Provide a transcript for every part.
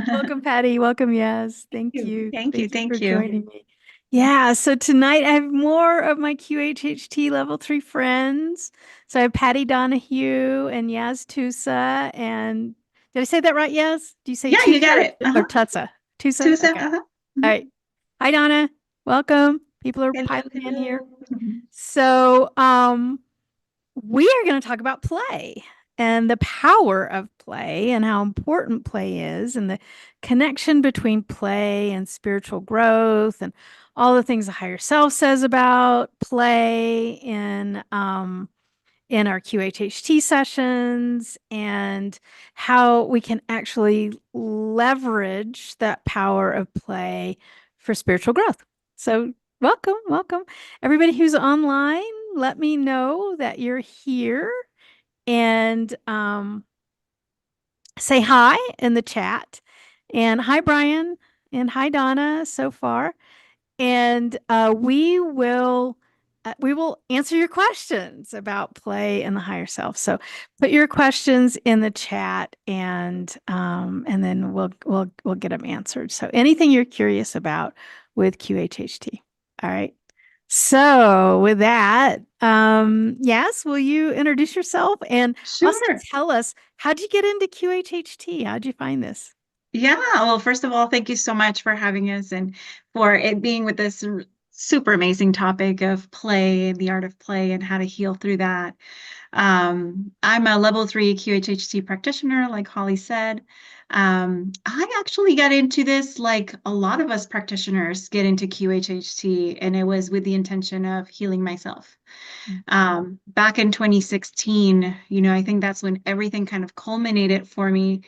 Welcome, Patty. Welcome, yes. Thank you. you. Thank you. Thank you for Thank you. joining me. Yeah, so tonight I have more of my QHHT Level 3 friends. So I have Patty Donahue and Yaz Tusa. And did I say that right, Yaz? Do you say Yeah, you got Tusa it. or Tutsa? Tusa? Tusa. Okay. All right. Hi, Donna. Welcome. People are Hello, piling in here. hello. Mhm. So, we are going to talk about play and the power of play and how important play is and the connection between play and spiritual growth and all the things the higher self says about play in our QHHT sessions and how we can actually leverage that power of play for spiritual growth. So, welcome, welcome. Everybody who's online, let me know that you're here and say hi in the chat. And hi, Brian, and hi, Donna, so far. And we will answer your questions about play and the higher self. So put your questions in the chat, and then we'll get them answered. So anything you're curious about with QHHT. All right. So with that, yes, will you introduce yourself and also Sure. tell us how'd you get into QHHT? How'd you find this? Yeah. Well, first of all, thank you so much for having us and for it being with this super amazing topic of play and the art of play and how to heal through that. I'm a level 3 QHHT practitioner, like Holly said. I actually got into this like a lot of us practitioners get into QHHT, and it was with the intention of healing myself. Back in 2016, I think that's when everything kind of culminated for me.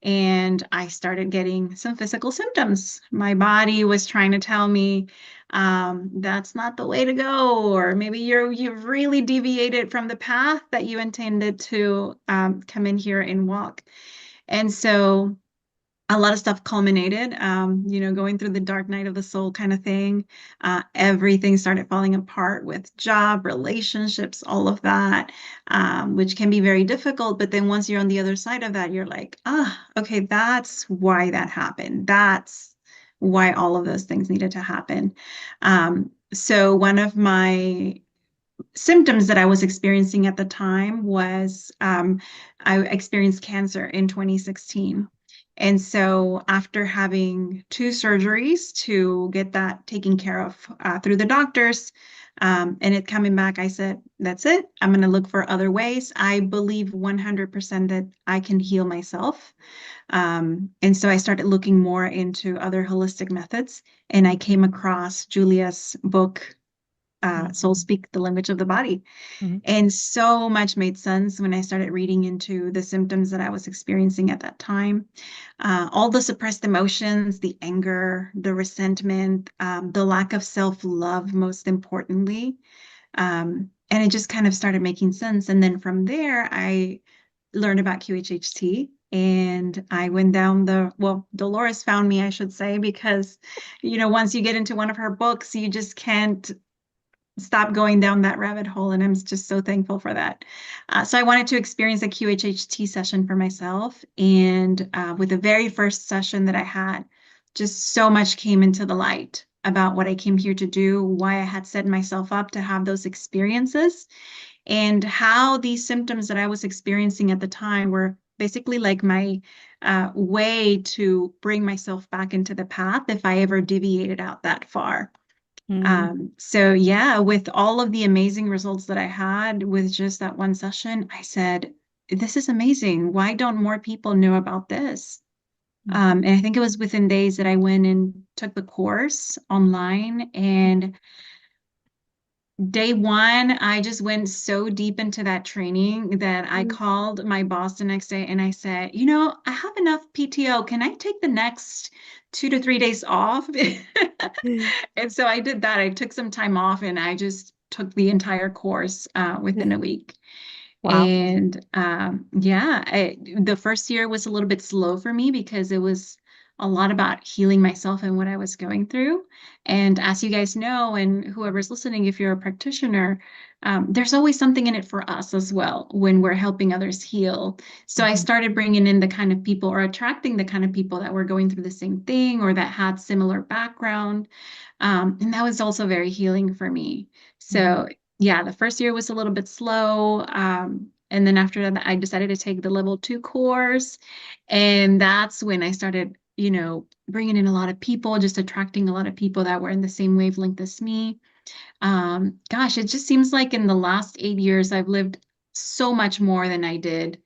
And I started getting some physical symptoms. My body was trying to tell me that's not the way to go, or maybe you've really deviated from the path that you intended to come in here and walk. And so a lot of stuff culminated, going through the dark night of the soul kind of thing. Everything started falling apart with job, relationships, all of that, which can be very difficult. But then once you're on the other side of that, you're like, okay, that's why that happened. That's why all of those things needed to happen. So one of my symptoms that I was experiencing at the time was I experienced cancer in 2016. And so, after having two surgeries to get that taken care of through the doctors, and it coming back, I said, that's it. I'm going to look for other ways. I believe 100% that I can heal myself. And so, I started looking more into other holistic methods, and I came across Julia's book, Soul Speak the Language of the Body. Mhm. And so much made sense when I started reading into the symptoms that I was experiencing at that time. All the suppressed emotions, the anger, the resentment, the lack of self-love, most importantly. And it just kind of started making sense. And then from there, I learned about QHHT. And I went down Dolores found me, I should say, because, once you get into one of her books, you just can't stop going down that rabbit hole. And I'm just so thankful for that. So I wanted to experience a QHHT session for myself. And with the very first session that I had, just so much came into the light about what I came here to do, why I had set myself up to have those experiences, and how these symptoms that I was experiencing at the time were basically like my way to bring myself back into the path if I ever deviated out that far. Mhm. So yeah, with all of the amazing results that I had with just that one session, I said, this is amazing. Why don't more people know about this? And I think it was within days that I went and took the course online. And day one, I just went so deep into that training that I Mhm. called my boss the next day and I said, I have enough PTO. Can I take the next 2 to 3 days off? And so I did that. I took some time off and I just took the entire course within a week. Wow. And yeah, the first year was a little bit slow for me because it was a lot about healing myself and what I was going through. And as you guys know, and whoever's listening, if you're a practitioner, there's always something in it for us as well when we're helping others heal. So I Mhm. started bringing in the kind of people or attracting the kind of people that were going through the same thing or that had similar background. And that was also very healing for me. Mhm. So yeah, the first year was a little bit slow. And then after that, I decided to take the level 2 course. And that's when I started, bringing in a lot of people, just attracting a lot of people that were in the same wavelength as me. Gosh, it just seems like in the last 8 years, I've lived so much more than I did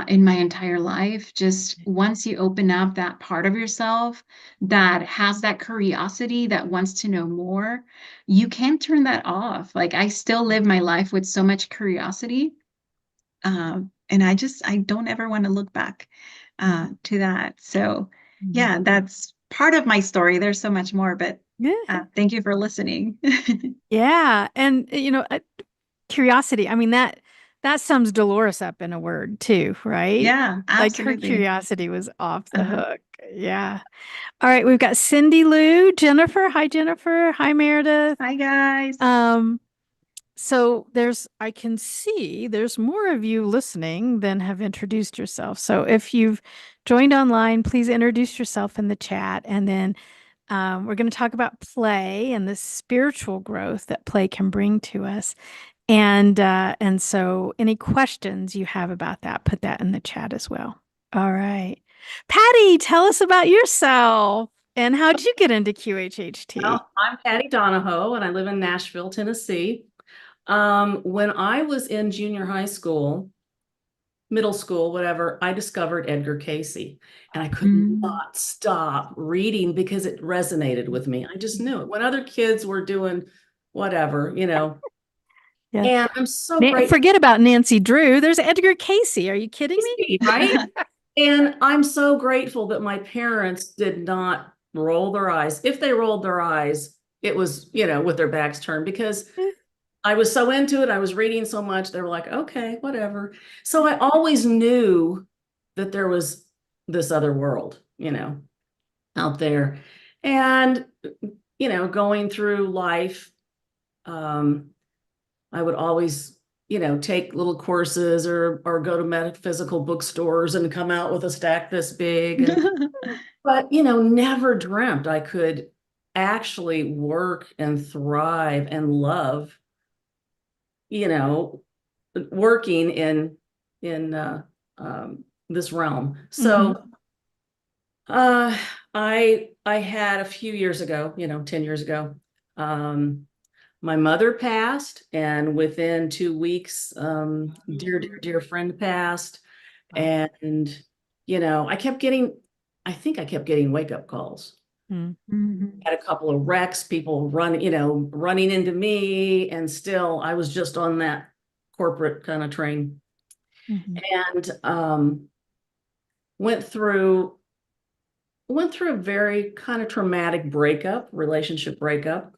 in my entire life. Just once you open up that part of yourself that has that curiosity, that wants to know more, you can't turn that off. Like I still live my life with so much curiosity. And I don't ever want to look back to that. So, Mhm. yeah, that's part of my story. There's so much more, but Yeah. thank you for listening. Yeah. And curiosity. I mean, that sums Dolores up in a word too, right? Yeah, Like her absolutely. curiosity was off the Uh-huh. hook. Yeah. All right, we've got Cindy Lou, Jennifer. Hi, Jennifer. Hi, Meredith. Hi, guys. Um, so I can see there's more of you listening than have introduced yourself. So if you've joined online, please introduce yourself in the chat. And then we're going to talk about play and the spiritual growth that play can bring to us. And so any questions you have about that, put that in the chat as well. All right. Patty, tell us about yourself and how'd you get into QHHT? Well, I'm Pattie Donahoe, and I live in Nashville, Tennessee. When I was in junior high school, middle school, whatever, I discovered Edgar Casey, and I could Mm. not stop reading because it resonated with me. I just knew it. When other kids were doing whatever, Yeah. and I'm so grateful, Forget about Nancy Drew. There's Edgar Casey. Are you kidding me? right? And I'm so grateful that my parents did not roll their eyes. If they rolled their eyes, it was, with their backs turned because I was so into it. I was reading so much. They were like, okay, whatever. So I always knew that there was this other world, out there. And, going through life, um, I would always, take little courses or go to metaphysical bookstores and come out with a stack this big. But, never dreamt I could actually work and thrive and love, you know, working in this realm. Hmm. So uh I had a few years ago, 10 years ago, um my mother passed, and within 2 weeks, dear friend passed. Wow. And I think I kept getting wake up calls. Mhm. Had a couple of wrecks, people running into me, and still I was just on that corporate kind of train. Mm-hmm. And went through went through a very kind of traumatic relationship breakup.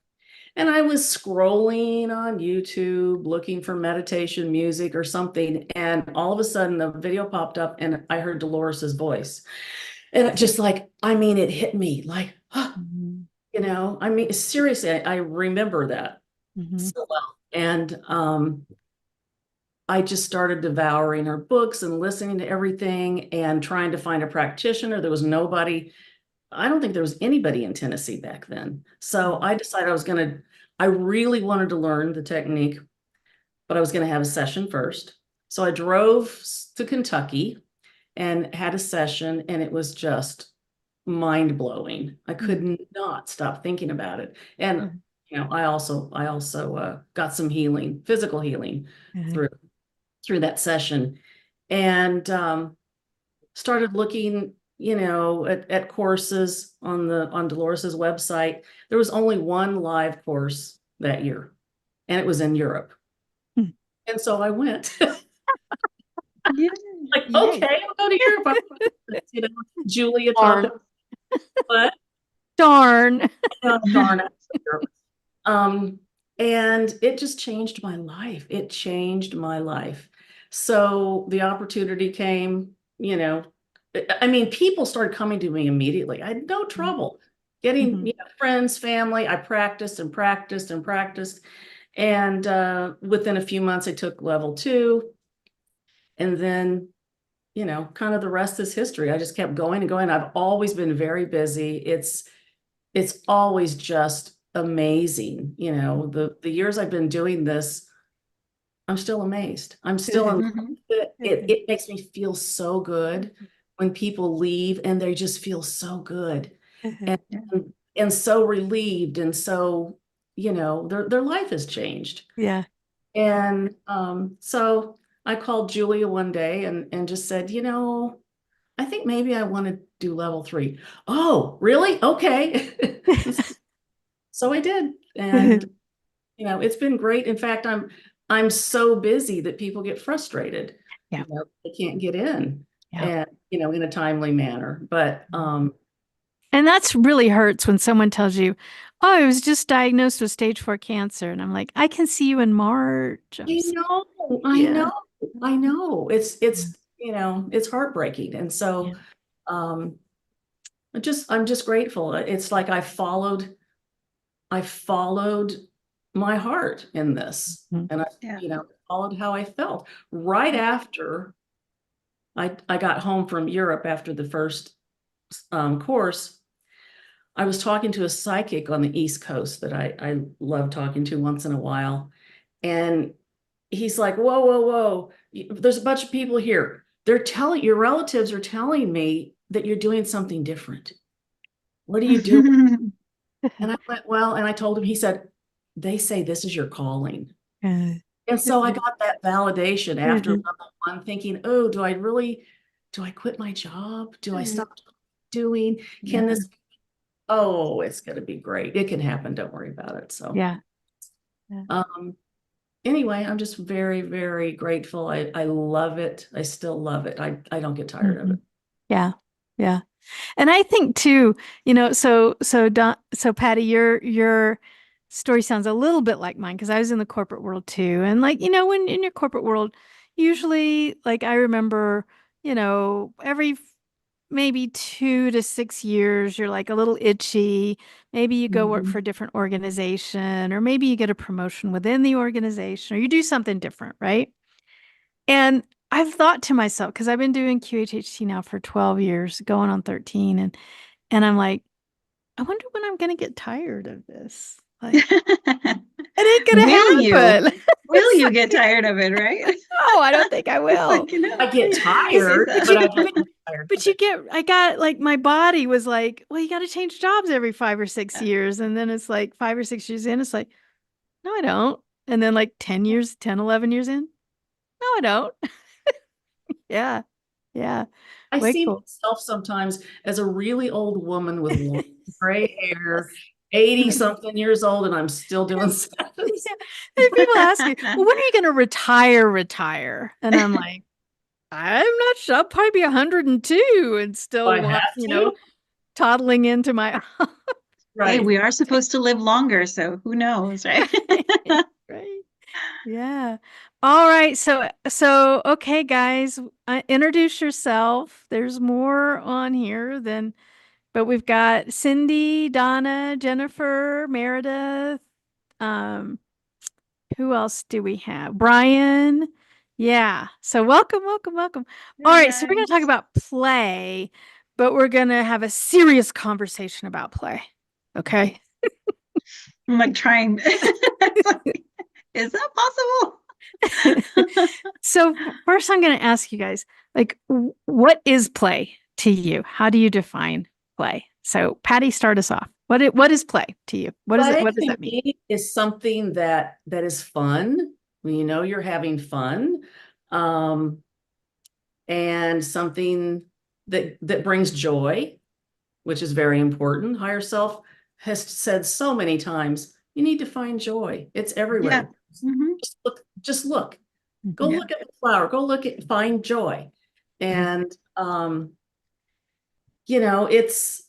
And I was scrolling on YouTube looking for meditation music or something, and all of a sudden the video popped up and I heard Dolores's voice. And it just like, I mean, it hit me like, Hmm. I mean, seriously, I remember that Hmm. so well. And I just started devouring her books and listening to everything and trying to find a practitioner. There was nobody. I don't think there was anybody in Tennessee back then. So I decided I really wanted to learn the technique, but I was going to have a session first. So I drove to Kentucky and had a session, and it was just mind blowing. I could not stop thinking about it. And I also got some healing, physical healing Hmm. through that session, and started looking, at courses on Dolores's website. There was only one live course that year, and it was in Europe. And so I went. Yeah. Like, Yay. okay, I'll go to Europe. You know, Julia talked Darn. about, but Darn. darn it. Um, and it just changed my life. It changed my life. So the opportunity came, I mean, people started coming to me immediately. I had no trouble getting, Mhm. friends, family. I practiced and practiced and practiced. And within a few months, I took level 2. And then, kind of the rest is history. I just kept going and going. I've always been very busy. It's always just amazing. The years I've been doing this, I'm still amazed. I'm still in love Mhm. with it. It makes me feel so good when people leave and they just feel so good and Yeah. and so relieved, and so their life has changed. Yeah. And so I called Julia one day and just said, I think maybe I want to do level 3. Oh, really? Okay. So I did. And it's been great. In fact, I'm so busy that people get frustrated. Yeah. They can't get in, Yeah. and in a timely manner. But And that's really hurts when someone tells you, "Oh, I was just diagnosed with stage 4 cancer." And I'm like, "I can see you in March." I know, I Yeah. know, I know. It's heartbreaking. And so Yeah. um I'm just grateful. It's like I followed my heart in this, Mhm. and I, Yeah. followed how I felt right after I got home from Europe after the first course. I was talking to a psychic on the East Coast that I love talking to once in a while. And he's like, whoa, whoa, whoa. There's a bunch of people here. Your relatives are telling me that you're doing something different. What are you doing? And I went, well, and I told him, he said, they say this is your calling. And so I got that validation after Mhm. level 1, thinking, oh, do I quit my job? Do I stop doing? Can Yeah. this, oh, it's going to be great. It can happen. Don't worry about it. So, Yeah. Yeah. um, anyway, I'm just very, very grateful. I love it. I still love it. I don't get tired of it. Mhm. Yeah. Yeah. And I think too, so Patty, your story sounds a little bit like mine because I was in the corporate world too. And like, when in your corporate world, usually like I remember, every maybe 2 to 6 years, you're like a little itchy. Maybe you go work Mhm. for a different organization, or maybe you get a promotion within the organization, or you do something different, right? And I've thought to myself, because I've been doing QHHT now for 12 years, going on 13, and I'm like, I wonder when I'm gonna get tired of this. Like, it ain't Will gonna you? happen. Will It's you like, get tired of it, right? no, I don't think I It's will. like, no. I get Is tired, that- but I But don't get tired of but you it. get, I got like my body was like, well, you got to change jobs every 5 or 6 years, and then it's like 5 or 6 years in, it's like, no, I don't. And then like 10 years, 10, 11 years in, no, I don't. Yeah, yeah, I way see cool. myself sometimes as a really old woman with long gray hair, 80 something years old, and I'm still doing sessions. Yeah. And people ask me, well, when are you going to retire? And I'm like, I'm not sure. I'll probably be 102 and Do still I have to? toddling into my Hey, Right. we are supposed to live longer, so who knows, right? right. Yeah. All right. So okay, guys, introduce yourself. There's more on here but we've got Cindy, Donna, Jennifer, Meredith. Um, who else do we have? Brian. Yeah. So welcome, welcome, welcome. All Hi, right. So we're going to talk guys. about play, but we're going to have a serious conversation about play. Okay. I'm like trying. It's like, is that possible? So first I'm going to ask you guys, like, what is play to you? How do you define play? So Patty, start us off. What is play to you? What is it? Play What does to that mean? me is something that is fun when you're having fun, um, and something that brings joy, which is very important. Higher self has said so many times, you need to find joy. It's Yeah. everywhere. Hmm. Just look. Go Mhm. Yeah. look at the flower. Go look at find joy. Mhm. And you know, it's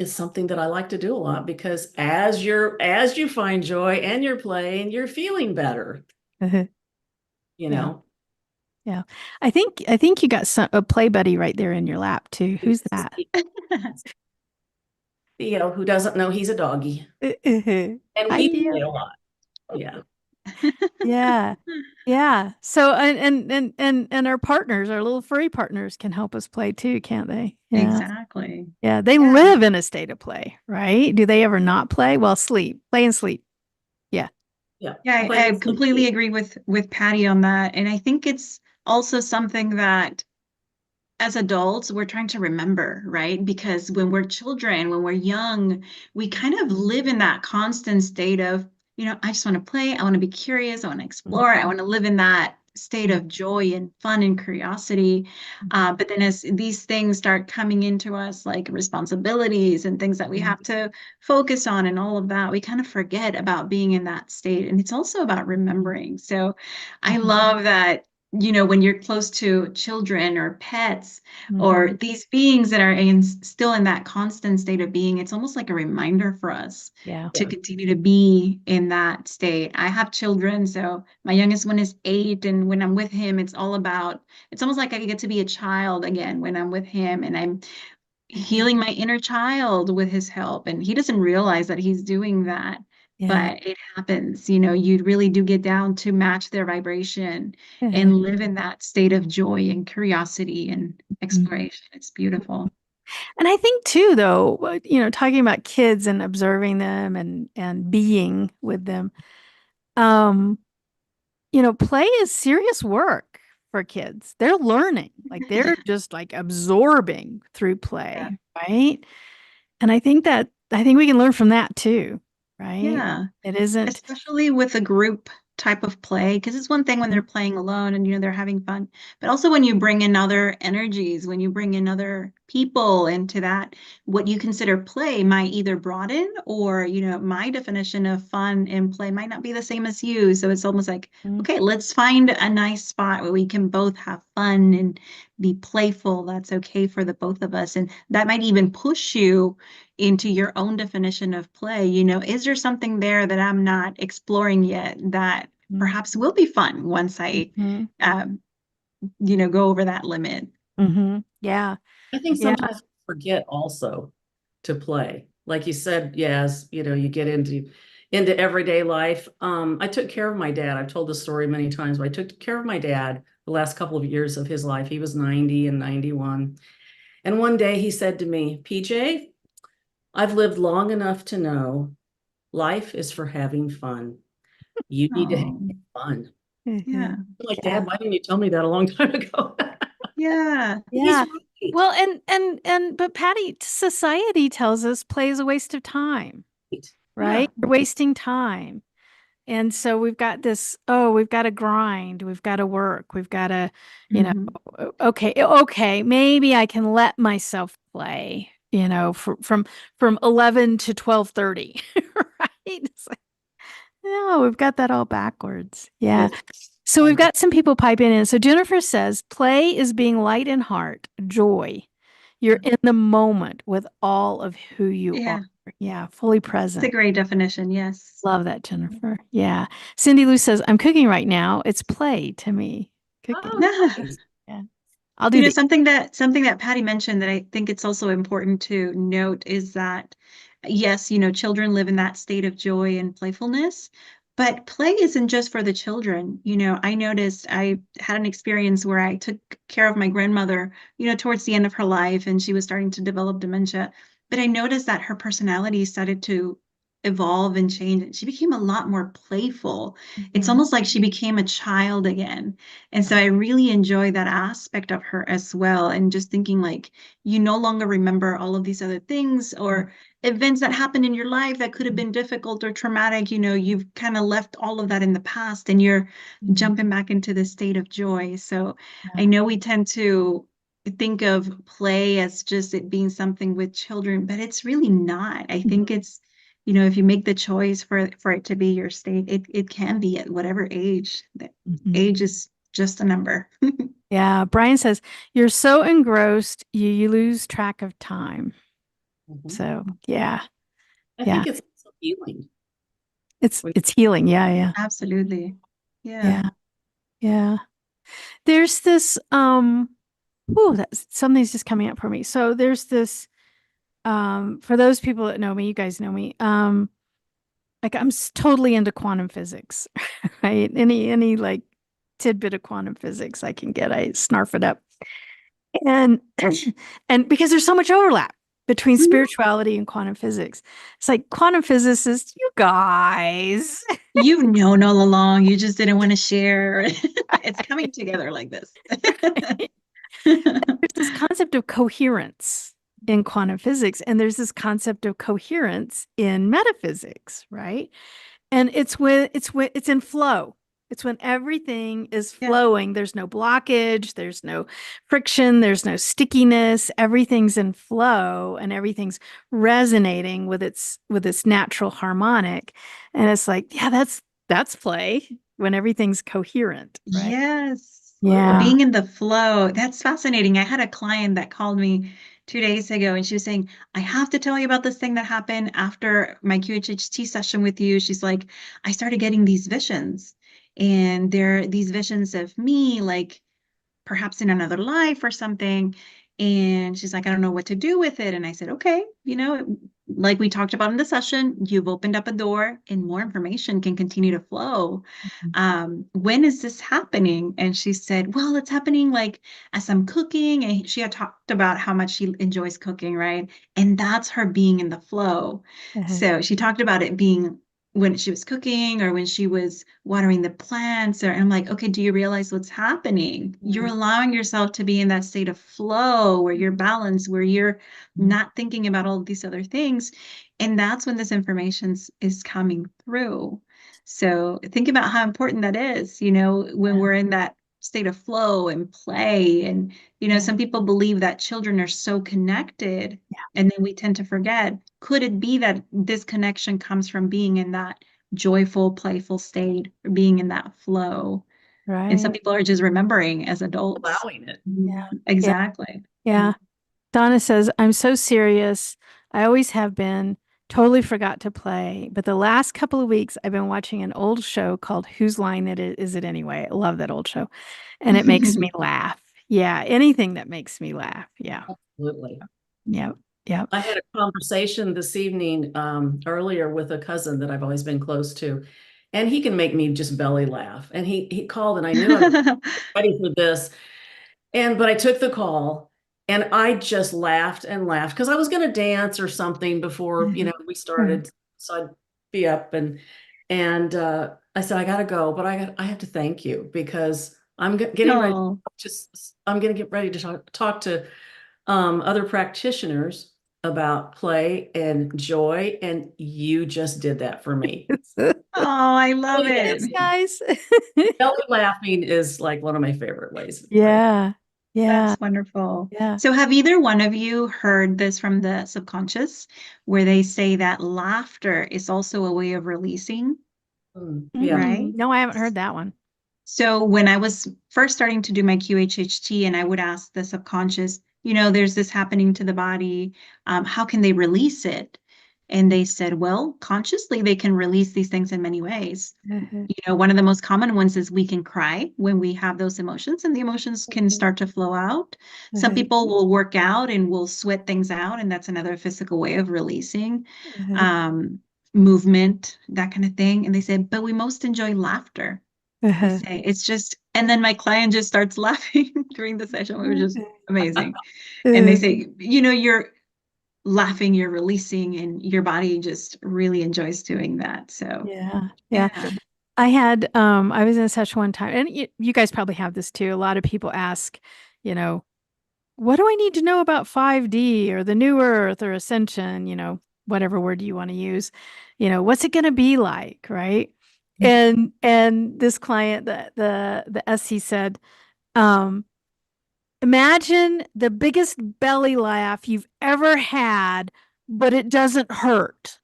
something that I like to do a lot because as you find joy and you're playing, you're feeling better, you Yeah. know. Yeah. I think you got a play buddy right there in your lap too. Who's that? Theo, who doesn't know he's a doggy. And Hi, we Theo. play a lot. Yeah. Yeah. Yeah. So and our partners, our little furry partners can help us play too, can't they? Yeah. Exactly. Yeah. They Yeah. live in a state of play, right? Do they ever not play? Well, sleep. Play and sleep. Yeah. Yeah. Yeah, Play I and sleep. completely agree with Patty on that. And I think it's also something that as adults, we're trying to remember, right? Because when we're children, when we're young, we kind of live in that constant state of, I just want to play. I want to be curious. I want to explore. I want to live in that state of joy and fun and curiosity. But then as these things start coming into us, like responsibilities and things that we have to focus on and all of that, we kind of forget about being in that state. And it's also about remembering. So I love that when you're close to children or pets or these beings that are still in that constant state of being, it's almost like a reminder for us Yeah. to continue to be in that state. I have children, so my youngest one is 8, and when I'm with him, it's almost like I get to be a child again when I'm with him, and I'm healing my inner child with his help. And he doesn't realize that he's doing that, Yeah. but it happens. You really do get down to match their vibration Yeah. and live in that state of joy and curiosity and exploration. It's beautiful. And I think too, though, talking about kids and observing them and being with them, um, play is serious work for kids. They're learning, like they're just like absorbing through Yeah. play, right? And I think we can learn from that too, right? Yeah. It isn't. Especially with a group type of play, because it's one thing when they're playing alone and they're having fun, but also when you bring in other energies, when you bring in other people into that, what you consider play might either broaden or my definition of fun and play might not be the same as you. So it's almost like, okay, let's find a nice spot where we can both have fun and be playful. That's okay for the both of us, and that might even push you into your own definition of play. Is there something there that I'm not exploring yet that perhaps will be fun once I, go over that limit? Yeah. I think Yeah. sometimes we forget also to play. Like you said, yes, you get into everyday life. I took care of my dad. I've told this story many times, but I took care of my dad the last couple of years of his life. He was 90 and 91. And one day he said to me, PJ, I've lived long enough to know life is for having fun. You need to have Oh, fun. yeah. I'm like, Yeah. Dad, why didn't you tell me that a long time ago? Yeah. He's Yeah. right. Well, but Patty, society tells us play is a waste of time, Yeah. right? You're wasting time. And so we've got this, we've got to grind, we've got to work, we've got to, okay, maybe I can let myself play, from 11 to 12:30, right? It's like, no, we've got that all backwards. Yeah. So we've got some people piping in. So Jennifer says, play is being light in heart, joy. You're in the moment with all of who you Yeah. are. Yeah, fully It's a present. great definition. Yes. Love that, Jennifer. Yeah. Cindy Lou says, I'm cooking right now. It's play to me. Cooking. Oh, nice. Yeah. I'll do the Something that Patty mentioned that I think it's also important to note is that, yes, children live in that state of joy and playfulness, but play isn't just for the children. I noticed I had an experience where I took care of my grandmother, towards the end of her life, and she was starting to develop dementia. But I noticed that her personality started to evolve and change, and she became a lot more playful. It's almost like she became a child again. And so I really enjoy that aspect of her as well. And just thinking like you no longer remember all of these other things or events that happened in your life that could have been difficult or traumatic. You've kind of left all of that in the past and you're jumping back into the state of joy. So I know we tend to think of play as just it being something with children, but it's really not. I think it's if you make the choice for it to be your state, it can be at whatever age. Age is just a number. Yeah. Brian says, you're so engrossed, you lose track of time. So yeah. I Yeah. think it's also healing. It's healing. Yeah. Yeah. Absolutely. Yeah. Yeah. Yeah. There's this something's just coming up for me. So there's this for those people that know me, you guys know me. Like I'm totally into quantum physics, right? Any like tidbit of quantum physics I can get, I snarf it up. And and because there's so much overlap between spirituality and quantum physics. It's like quantum physicists, you guys. You've known all along. You just didn't want to share. It's coming together like this. There's this concept of coherence in quantum physics, and there's this concept of coherence in metaphysics, right? And it's in flow. It's when everything is Yeah. flowing. There's no blockage, there's no friction, there's no stickiness. Everything's in flow and everything's resonating with its natural harmonic. And it's like, yeah, that's play when everything's coherent, right? Yes. Yeah. Being in the flow. That's fascinating. I had a client that called me 2 days ago and she was saying, I have to tell you about this thing that happened after my QHHT session with you. She's like, I started getting these visions, and they're these visions of me, like perhaps in another life or something. And she's like, I don't know what to do with it. And I said, okay, like we talked about in the session, you've opened up a door and more information can continue to flow. When is this happening? And she said, well, it's happening like as I'm cooking. And she had talked about how much she enjoys cooking, right? And that's her being in the flow. So she talked about it being when she was cooking or when she was watering the plants, and I'm like, okay, do you realize what's happening? You're allowing yourself to be in that state of flow where you're balanced, where you're not thinking about all of these other things. And that's when this information is coming through. So think about how important that is, when we're in that state of flow and play. And, some people believe that children are so connected, and then we tend to forget. Could it be that this connection comes from being in that joyful, playful state, or being in that flow? Right. And some people are just remembering as adults. Allowing it. Yeah. Exactly. Yeah. Donna says, I'm so serious. I always have been. Totally forgot to play. But the last couple of weeks, I've been watching an old show called Whose Line Is It Anyway? I love that old show. And it makes me laugh. Yeah. Anything that makes me laugh. Yeah. Absolutely. Yep. Yep. I had a conversation this evening earlier with a cousin that I've always been close to, and he can make me just belly laugh. And he called, and I knew I was ready for this. But I took the call, and I just laughed and laughed because I was going to dance or something before, we started. So I'd be up and I said, I got to go, but I have to thank you because I'm getting ready. I'm going to get ready to talk to other practitioners about play and joy, and you just did that for me. Oh, I love it. Thanks, guys. Belly laughing is like one of my favorite ways. Yeah. Yeah. That's wonderful. Yeah. So have either one of you heard this from the subconscious, where they say that laughter is also a way of releasing? Yeah. Right? No, I haven't heard that one. So when I was first starting to do my QHHT, and I would ask the subconscious, there's this happening to the body, how can they release it? And they said, well, consciously, they can release these things in many ways. One of the most common ones is we can cry when we have those emotions, and the emotions can start to flow out. Some people will work out and will sweat things out, and that's another physical way of releasing. Movement, that kind of thing. And they said, but we most enjoy laughter. They say it's just, and then my client just starts laughing during the session, which is amazing. And they say, you're laughing, you're releasing, and your body just really enjoys doing that. So yeah. I was in a session one time, and you guys probably have this too. A lot of people ask, what do I need to know about 5D or the new earth or ascension, whatever word you want to use, what's it going to be like, right? And this client, the SC said, imagine the biggest belly laugh you've ever had, but it doesn't hurt.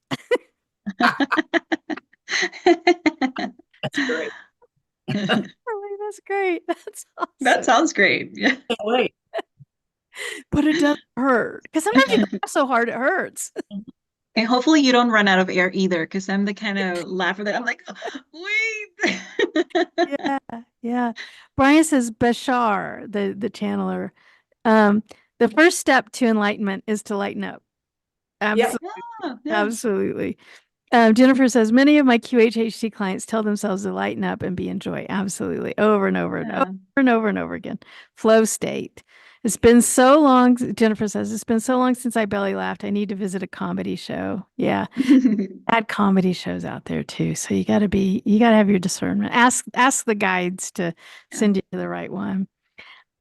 That's great. That's great. That's awesome. That sounds great. Yeah. Wait. But it doesn't hurt, because sometimes you laugh so hard it hurts. And hopefully you don't run out of air either, because I'm the kind of laugher that I'm like, wait, Yeah, yeah. Brian says Bashar, the channeler. Um, the first step to enlightenment is to lighten up. Yep. Absolutely. Yeah, yeah. Absolutely. Jennifer says many of my QHHT clients tell themselves to lighten up and be in joy. Absolutely. Over and over and over Yeah. and over and over again. Flow state. It's been so long, Jennifer says, it's been so long since I belly laughed. I need to visit a comedy show. Yeah. Bad comedy shows out there too. So you gotta have your discernment. Ask the guides to Yeah. send you to the right one.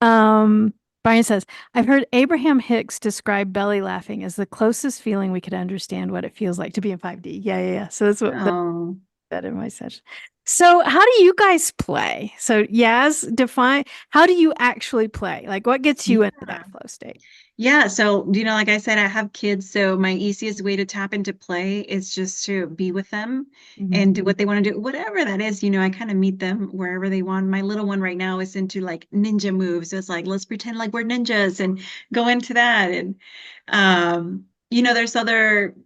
Um, Brian says, I've heard Abraham Hicks describe belly laughing as the closest feeling we could understand what it feels like to be in 5D. Yeah, yeah, yeah. So that's Oh, that in my session. So how do you guys play? So Yaz, define how do you actually play? Like what gets you into yeah. that flow state? Yeah, so like I said, I have kids, so my easiest way to tap into play is just to be with them Mhm. and do what they want to do, whatever that is. I kind of meet them wherever they want. My little one right now is into like ninja moves. So it's like, let's pretend like we're ninjas and go into that. And there's other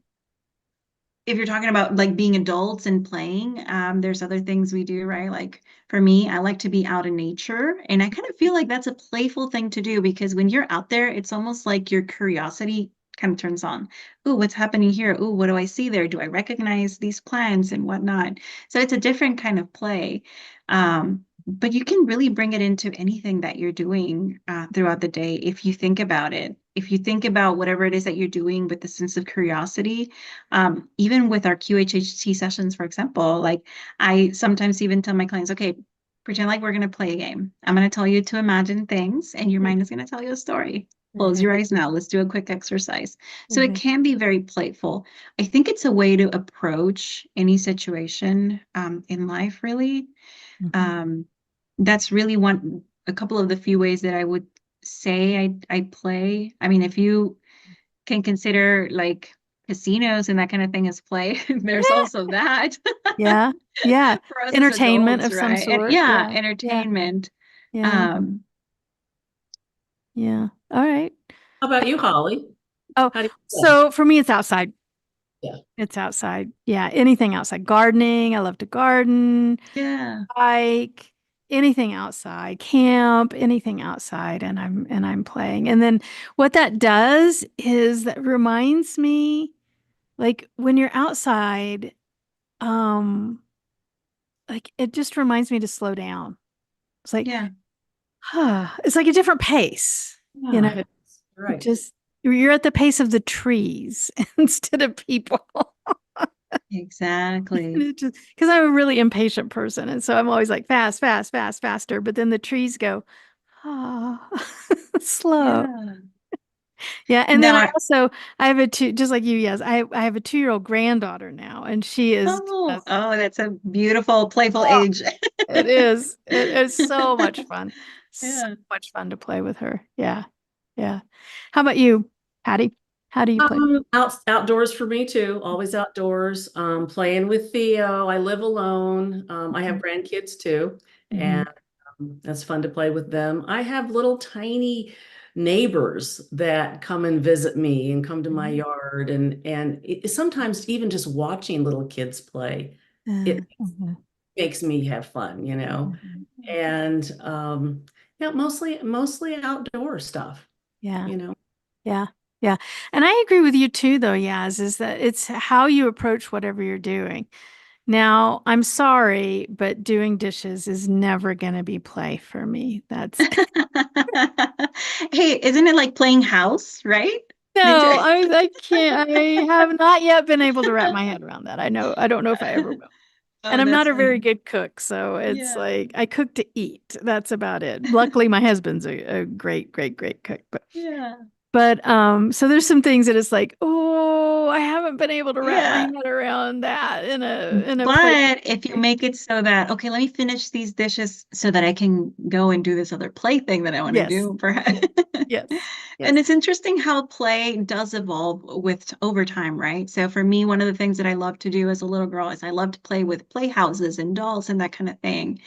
if you're talking about like being adults and playing, there's other things we do, right? Like for me, I like to be out in nature, and I kind of feel like that's a playful thing to do because when you're out there, it's almost like your curiosity kind of turns on. Ooh, what's happening here? Ooh, what do I see there? Do I recognize these plants and whatnot? So it's a different kind of play. But you can really bring it into anything that you're doing throughout the day if you think about it. If you think about whatever it is that you're doing with the sense of curiosity, even with our QHHT sessions, for example, like I sometimes even tell my clients, okay, pretend like we're going to play a game. I'm going to tell you to imagine things, and your mind is going to tell you a story. Close Mhm. your eyes now. Let's do a quick exercise. So it Mhm. can be very playful. I think it's a way to approach any situation in life, really. Mhm. Um, that's really a couple of the few ways that I would say I play. I mean, if you can consider like casinos and that kind of thing as play. There's also that Yeah. Yeah. for us as Entertainment adults, of some right? And sort. yeah, Yeah. Yeah. entertainment. Yeah. Um, Yeah. All right. How about you, Holly? Oh, How do you play? so for me, it's outside. Yeah. It's outside. Yeah. Anything outside. Gardening. I love to garden, yeah, bike, anything outside, camp, anything outside. And I'm playing. And then what that does is that reminds me, like when you're outside, um, like it just reminds me to slow down. It's like, yeah, it's like a different pace, you know, Yeah, it right. just you're at the pace of the trees instead of people. exactly. It just because I'm a really impatient person, and so I'm always like fast, fast, fast, faster. But then the trees go, ah, slow. Yeah. Yeah, and then Now, I also I have a two just like you. Yes, I have a 2-year-old granddaughter now, and she is just that's a beautiful, playful oh, age. it is. It is so much fun. So Yeah. much fun to play with her. Yeah. Yeah. How about you, Patty? How do you play? Outdoors for me too. Always outdoors. Playing with Theo. I live alone. I have grandkids too, Mhm. and that's fun to play with them. I have little tiny neighbors that come and visit me and come to my Mhm. yard, and sometimes even just watching little kids play, it Mhm. makes me have fun, Mhm. And yeah, mostly outdoor stuff, Yeah. you know. Yeah. Yeah. And I agree with you too, though, Yaz, is that it's how you approach whatever you're doing. Now, I'm sorry, but doing dishes is never going to be play for me. That's Hey, isn't it like playing house, right? Did no, you? I can't. I have not yet been able to wrap my head around that. I don't know if I ever will. Oh, And I'm not that's a very funny. good cook, so it's Yeah. like I cook to eat. That's about it. Luckily, my husband's a great, great, great cook. Yeah. So there's some things that it's like, oh, I haven't been able to wrap my Yeah. head around that in a playful But if you way. make it so that, okay, let me finish these dishes so that I can go and do this other play thing that I want to Yes, do, perhaps. yes, yes, And yes. it's interesting how play does evolve with over time, right? So for me, one of the things that I love to do as a little girl is I love to play with playhouses and dolls and that kind of thing.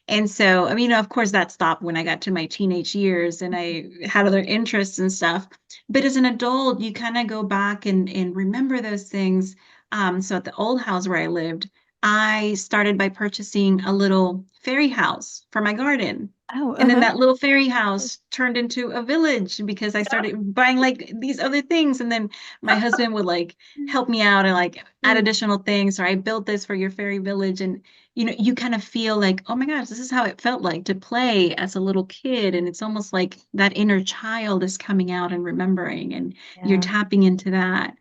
And so, I mean, of course, that stopped when I got to my teenage years and I had other interests and stuff. But as an adult, you kind of go back and remember those things. So at the old house where I lived, I started by purchasing a little fairy house for my garden. Oh, And then that little fairy house turned into a village because I started buying like these other things. And then my husband would like help me out and like add additional things. Or I built this for your fairy village. And you kind of feel like, oh my gosh, this is how it felt like to play as a little kid. And it's almost like that inner child is coming out and remembering, and you're Yeah. tapping into that.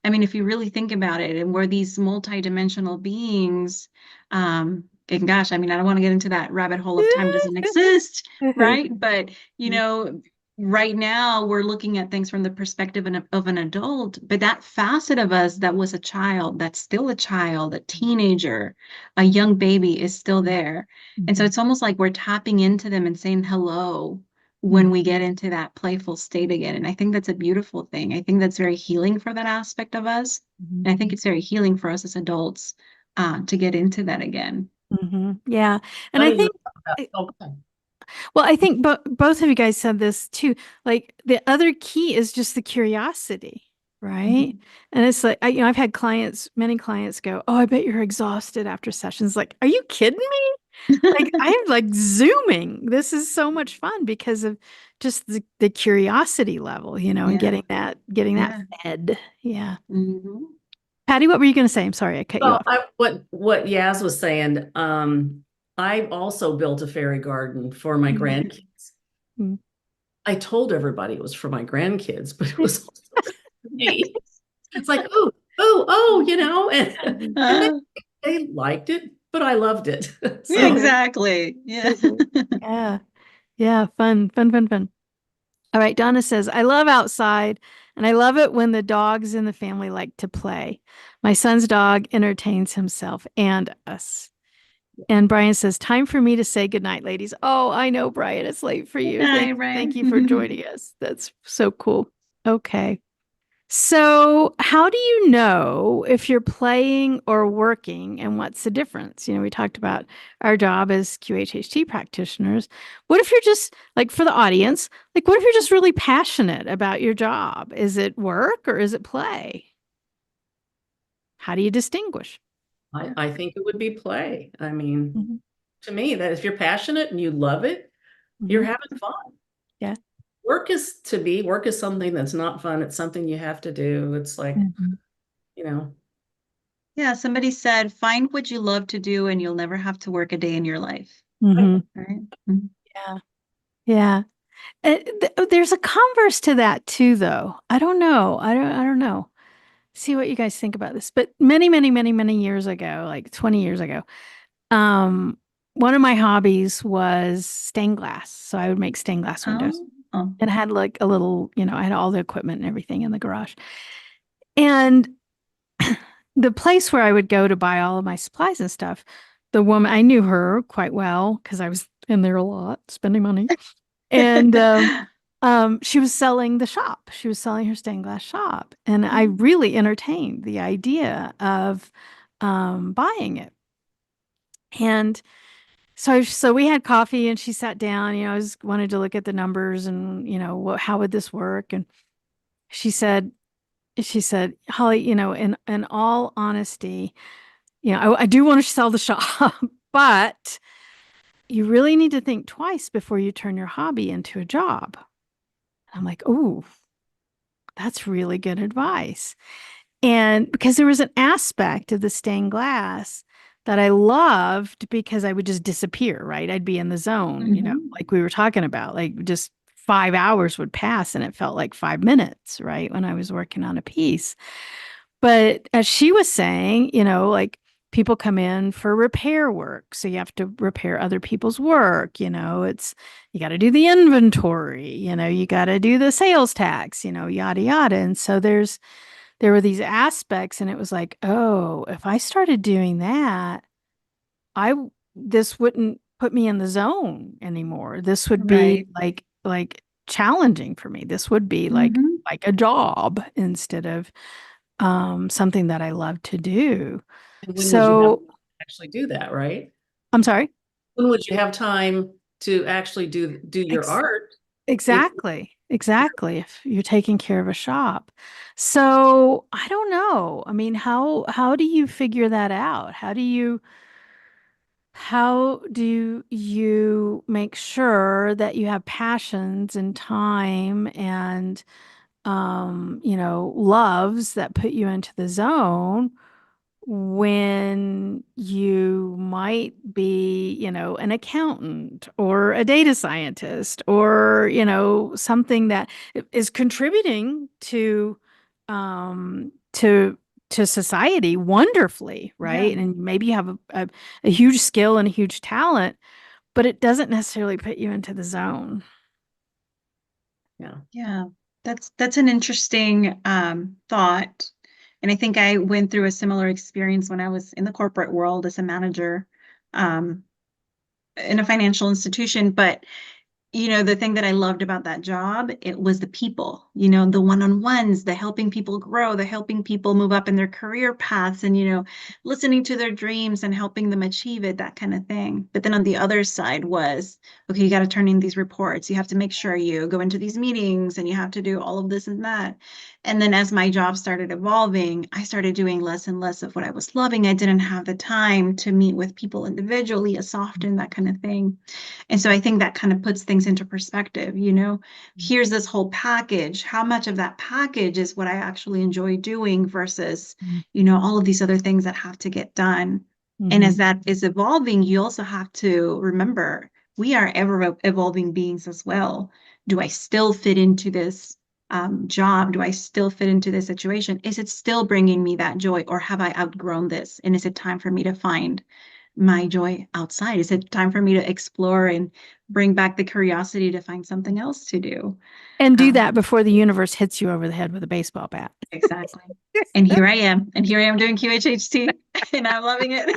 I mean, if you really think about it, and we're these multidimensional beings, and gosh, I mean, I don't want to get into that rabbit hole of time doesn't exist, right? But, right now we're looking at things from the perspective of an adult, but that facet of us that was a child, that's still a child, a teenager, a young baby is still there. And so it's almost like we're tapping into them and saying hello when we get into that playful state again. And I think that's a beautiful thing. I think that's very healing for that aspect of us. And I think it's very healing for us as adults to get into that again. Yeah. And I think, well, I think both of you guys said this too. Like the other key is just the curiosity, right? And it's like, I've had many clients go, oh, I bet you're exhausted after sessions. Like, are you kidding me? Like I'm like zooming. This is so much fun because of just the curiosity level, and getting that fed. Yeah. Pattie, what were you going to say? I'm sorry, I cut you off. What Yaz was saying, I also built a fairy garden for my grandkids. I told everybody it was for my grandkids, but it was also for me. It's like, and they liked it, but I loved it. So. Exactly. Yeah. Yeah. Fun. All right. Donna says, I love outside, and I love it when the dogs in the family like to play. My son's dog entertains himself and us. And Brian says, time for me to say goodnight, ladies. Oh, I know, Brian, it's late for you. Thank you for joining us. That's so cool. Okay. So how do you know if you're playing or working, and what's the difference? We talked about our job as QHHT practitioners. What if you're just like, for the audience, like what if you're just really passionate about your job? Is it work or is it play? How do you distinguish? I think it would be play. I mean, to me, that if you're passionate and you love it, you're having fun. Yeah. Work is something that's not fun. It's something you have to do. It's like, Yeah, somebody said, find what you love to do and you'll never have to work a day in your life. Right? Yeah. Yeah. There's a converse to that too, though. I don't know. I don't know. See what you guys think about this. But many, many, many, many years ago, like 20 years ago, one of my hobbies was stained glass. So I would make stained glass windows. And I had like a little, I had all the equipment and everything in the garage. And the place where I would go to buy all of my supplies and stuff, the woman, I knew her quite well because I was in there a lot, spending money. And she was selling the shop. She was selling her stained glass shop. And I really entertained the idea of buying it. And so we had coffee and she sat down, I wanted to look at the numbers and, how would this work? And she said, Holly, in all honesty, I do want to sell the shop, but you really need to think twice before you turn your hobby into a job. I'm like, oh, that's really good advice. And because there was an aspect of the stained glass that I loved because I would just disappear, right? I'd be in the zone, like we were talking about, like just 5 hours would pass and it felt like 5 minutes, right? When I was working on a piece. But as she was saying, like people come in for repair work. So you have to repair other people's work. You got to do the inventory, you got to do the sales tax, yada, yada. And so there were these aspects, and it was like, oh, if I started doing that, this wouldn't put me in the zone anymore. This would be like challenging for me. This would be like a job instead of something that I love to do. And when would you have to actually do that, right? I'm sorry? When would you have time to actually do your art? Exactly. Exactly. If you're taking care of a shop. So I don't know. I mean, how do you figure that out? How do you make sure that you have passions and time and loves that put you into the zone when you might be, an accountant or a data scientist or, something that is contributing to to society wonderfully, Yeah. right? And maybe you have a huge skill and a huge talent, but it doesn't necessarily put you into the zone. Yeah. Yeah. That's an interesting thought. And I think I went through a similar experience when I was in the corporate world as a manager um, in a financial institution. But the thing that I loved about that job, it was the people, the one-on-ones, the helping people grow, the helping people move up in their career paths and, listening to their dreams and helping them achieve it, that kind of thing. But then on the other side was, okay, you got to turn in these reports. You have to make sure you go into these meetings and you have to do all of this and that. And then as my job started evolving, I started doing less and less of what I was loving. I didn't have the time to meet with people individually as often, that kind of thing. And so I think that kind of puts things into perspective, here's this whole package. How much of that package is what I actually enjoy doing versus, all of these other things that have to get done. And as that is evolving, you also have to remember we are ever evolving beings as well. Do I still fit into this job? Do I still fit into this situation? Is it still bringing me that joy, or have I outgrown this? And is it time for me to find my joy outside? Is it time for me to explore and bring back the curiosity to find something else to do? And do Um, that before the universe hits you over the head with a baseball bat. exactly. And here I am. And here I am doing QHHT, and I'm loving it.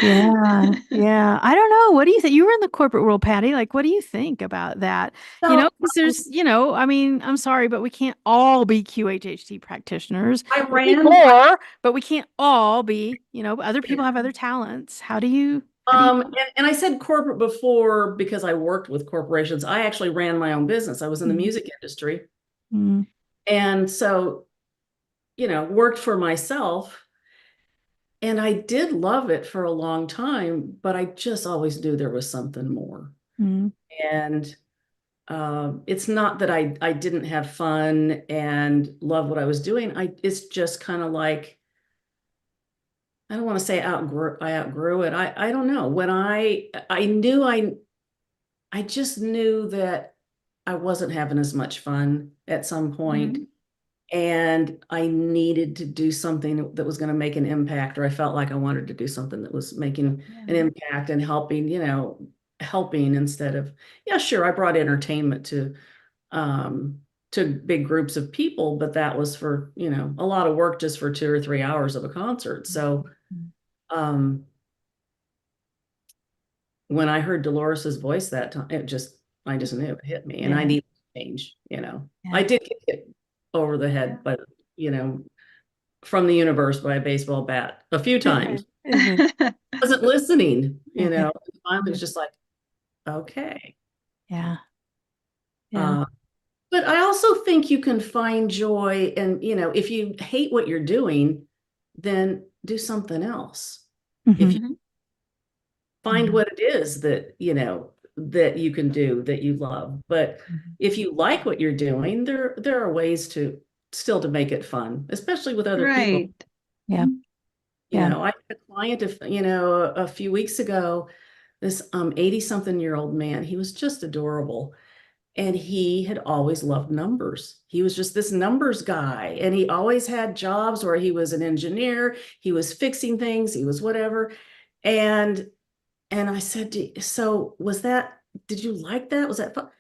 Yeah, yeah. I don't know. What do you think? You were in the corporate world, Patty. Like, what do you think about that? So Because there's, I mean, I'm sorry, but we can't all be QHHT practitioners. I We need ran, more, but we can't all be, other people have other talents. How do you? and I said corporate before because I worked with corporations. I actually ran my own business. I was in the music industry. Mm, And so, worked for myself. And I did love it for a long time, but I just always knew there was something more. mm, And it's not that I didn't have fun and love what I was doing. It's just kind of like, I don't want to say I outgrew it. I don't know. When I knew I just knew that I wasn't having as much fun at some point, and I needed to do something that was going to make an impact, or I felt like I wanted to do something that was making an impact and helping instead of, yeah, sure, I brought entertainment to big groups of people, but that was for, a lot of work just for 2 or 3 hours of a concert. So um, when I heard Dolores's voice that time, I just knew it hit me, and I needed to change. Yeah. I did get hit over the head, but from the universe by a baseball bat a few times. I wasn't listening. Finally, it was just like, okay. Yeah. Yeah. But I also think you can find joy, and if you hate what you're doing, then do something else. If you find what it is that that you can do that you love. But if you like what you're doing, there are ways to still to make it fun, especially with other people. Right. Yeah. I had a client a few weeks ago, this 80-something-year-old man. He was just adorable. And he had always loved numbers. He was just this numbers guy. And he always had jobs where he was an engineer, he was fixing things, he was whatever. And I said, so did you like that? Was that fun?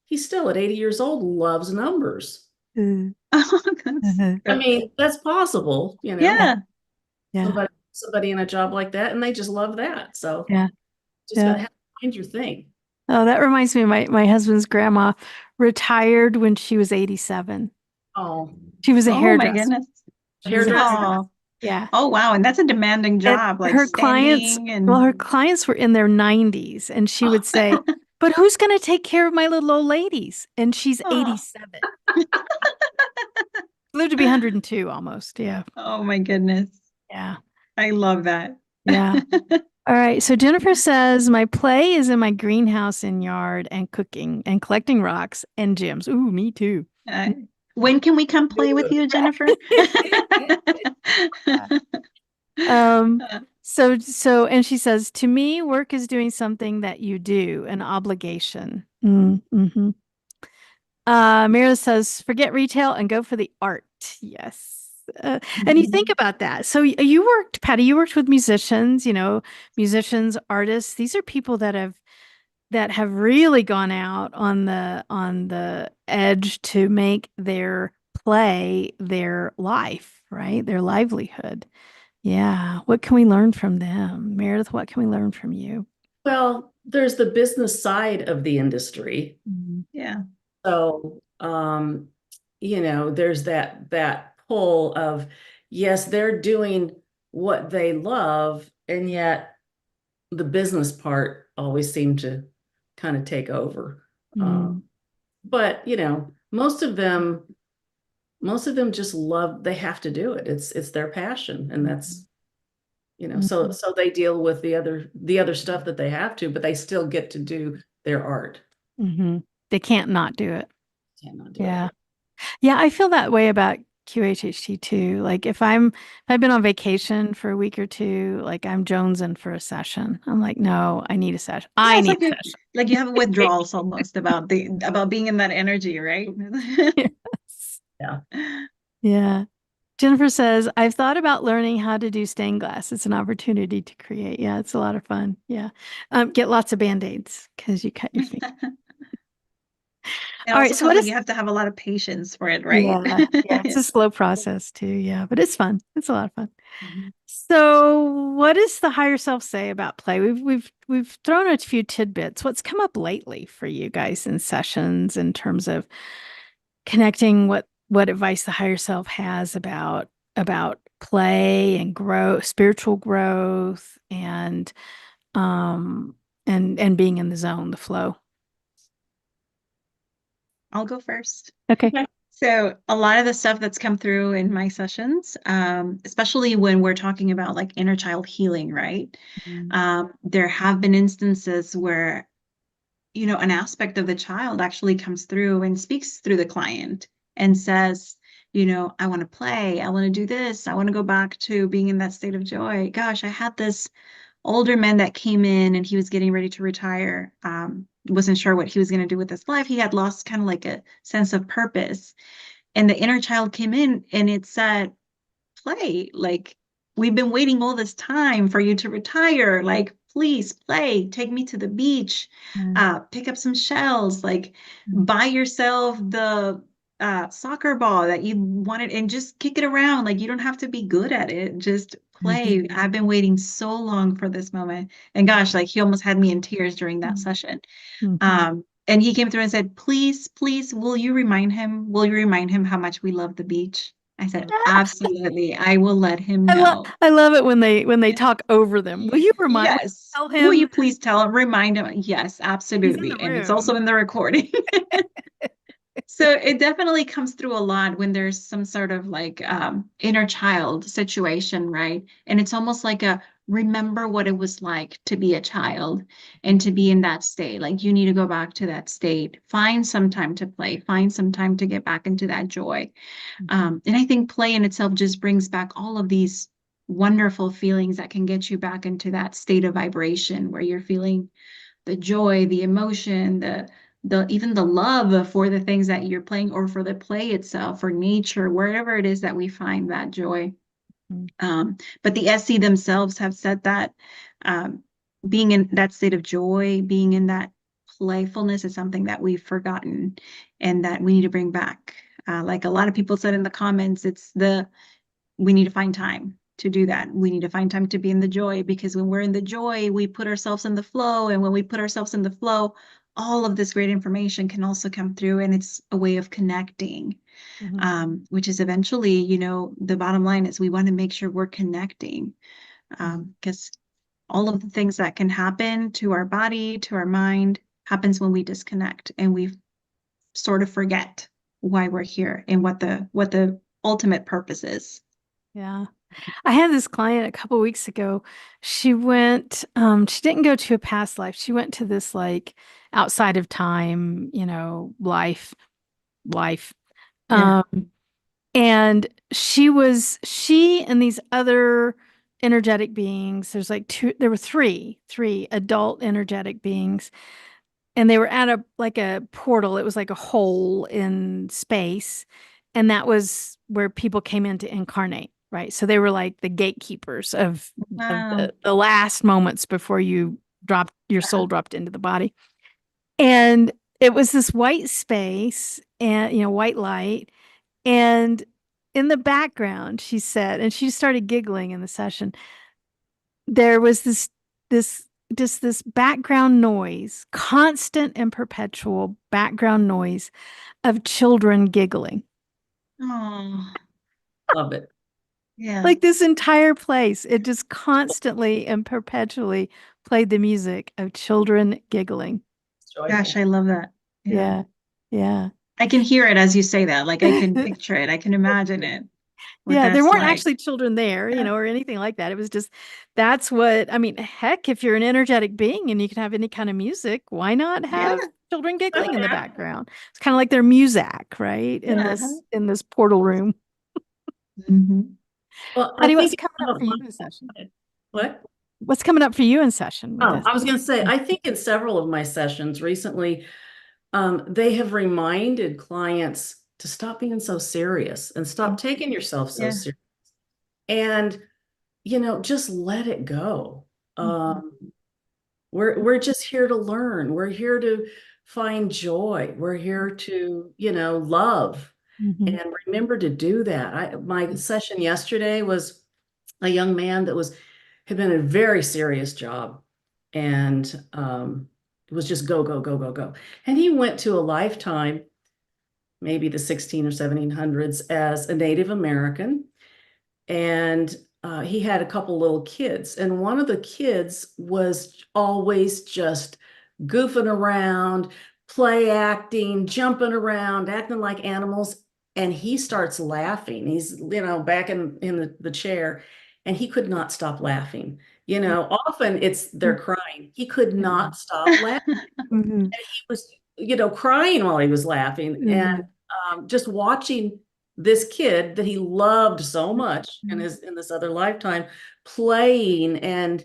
He's still at 80 years old, loves numbers. Mm. I mean, that's possible, Yeah. Yeah. somebody in a job like that, and they just love that. So Yeah. just gotta have to find your thing. Oh, that reminds me, my husband's grandma retired when she was 87. Oh, She was a Oh my hairdresser. goodness. hairdresser. Oh. Yeah. Oh wow. And that's a demanding And job, like her clients, standing well, and her clients were in their 90s, and she would say, but who's going to take care of my little old ladies? And she's Aw. 87. Lived to be 102 almost. Yeah. Oh my goodness. Yeah. I love that. Yeah. All right. So Jennifer says, my play is in my greenhouse and yard and cooking and collecting rocks and gems. Ooh, me too. Uh, when can we come play with you, Jennifer? Um, and she says, to me, work is doing something that you do, an obligation. Mm-hmm. Mira says, forget retail and go for the art. Yes. And you think about that. So you worked, Pattie, you worked with musicians, musicians, artists. These are people that have really gone out on the edge to make their play their life, right? Their livelihood. Yeah. What can we learn from them? Meredith, what can we learn from you? Well, there's the business side of the industry. Yeah. So, there's that pull of, yes, they're doing what they love, and yet the business part always seemed to kind of take over. But most of them just love, they have to do it. It's their passion, and that's so they deal with the other stuff that they have to, but they still get to do their art. They can't not do it. Cannot do Yeah. it. Yeah, I feel that way about QHHT too. Like if I've been on vacation for a week or two, like I'm jonesing for a session. I'm like, no, I need a session. I need a session. Like you have withdrawals almost about being in that energy, right? Yes. Yeah. Yeah. Jennifer says, I've thought about learning how to do stained glass. It's an opportunity to create. Yeah, it's a lot of fun. Yeah. Get lots of Band-Aids because you cut your finger. It All also right. So sounds what like is, you have to have a lot of patience for it, right? yeah, it's a slow process too. Yeah, but it's fun. It's a lot of fun. So what does the higher self say about play? We've thrown a few tidbits. What's come up lately for you guys in sessions in terms of connecting what advice the higher self has about play and spiritual growth and being in the zone, the flow. I'll go first. Okay. So a lot of the stuff that's come through in my sessions, especially when we're talking about like inner child healing, right? There have been instances where, an aspect of the child actually comes through and speaks through the client and says, I want to play. I want to do this. I want to go back to being in that state of joy. Gosh, I had this older man that came in and he was getting ready to retire. Wasn't sure what he was going to do with his life. He had lost kind of like a sense of purpose. And the inner child came in and it said, play. Like, we've been waiting all this time for you to retire. Like, please play. Take me to the beach. Pick up some shells. Like, buy yourself the soccer ball that you wanted and just kick it around. Like, you don't have to be good at it. Just play. I've been waiting so long for this moment. And gosh, like he almost had me in tears during that session. And he came through and said, please, please, will you remind him how much we love the beach? I said, absolutely. I will let him know. I love it when they talk over them. Will you tell him? Will you please tell him, remind him? Yes, He's in absolutely. the And it's room. also in the recording. So it definitely comes through a lot when there's some sort of like inner child situation, right? And it's almost like remember what it was like to be a child and to be in that state. Like you need to go back to that state, find some time to play, find some time to get back into that joy. And I think play in itself just brings back all of these wonderful feelings that can get you back into that state of vibration where you're feeling the joy, the emotion, the even the love for the things that you're playing or for the play itself, for nature, wherever it is that we find that joy. But the SC themselves have said that being in that state of joy, being in that playfulness is something that we've forgotten and that we need to bring back. Like a lot of people said in the comments, we need to find time to do that. We need to find time to be in the joy because when we're in the joy, we put ourselves in the flow. And when we put ourselves in the flow, all of this great information can also come through and it's a way of connecting, which is eventually, the bottom line is we want to make sure we're connecting because all of the things that can happen to our body, to our mind, happens when we disconnect and we sort of forget why we're here and what the ultimate purpose is. Yeah. I had this client a couple weeks ago. She went, she didn't go to a past life. She went to this like outside of time, life. Yeah. And she and these other energetic beings, there were three adult energetic beings, and they were at a portal. It was like a hole in space, and that was where people came in to incarnate, right? So they were like the gatekeepers of Wow. the last moments before your soul dropped into the body. And it was this white space and white light. And in the background, she said, and she started giggling in the session, there was this just this background noise, constant and perpetual background noise of children giggling. Oh, Love it. yeah. Like this entire place, it just constantly and perpetually played the music of children giggling. It's Gosh, joyful. I love that. Yeah. Yeah. Yeah. I can hear it as you say that. Like I can picture it. I can imagine it, what Yeah, there that's weren't like. actually children there, Yeah. or anything like that. It was just that's what I mean, heck, if you're an energetic being and you can have any kind of music, why not Yeah. have children giggling in the Yeah. background? It's kind of like their muzak, right? In Yeah. this portal room. Mhm. Well, I Pattie, what's think coming up for you in session? what? What's coming up for you in session with Oh, this? I was going to say, I think in several of my sessions recently, they have reminded clients to stop being so serious and stop taking yourself so Yeah. serious. And, just let it go. We're just here to learn. We're here to find joy. We're here to, love Mhm. and remember to do that. My session yesterday was a young man that had been in a very serious job and it was just go, go, go, go, go. And he went to a lifetime, maybe the 16 or 1700s, as a Native American. And he had a couple little kids. And one of the kids was always just goofing around, play acting, jumping around, acting like animals. And he starts laughing. He's, back in the chair, and he could not stop laughing. Often they're crying. He could not stop laughing. Mhm. He was, crying while he was laughing. And Mhm. just watching this kid that he loved so much in Mhm. this other lifetime playing and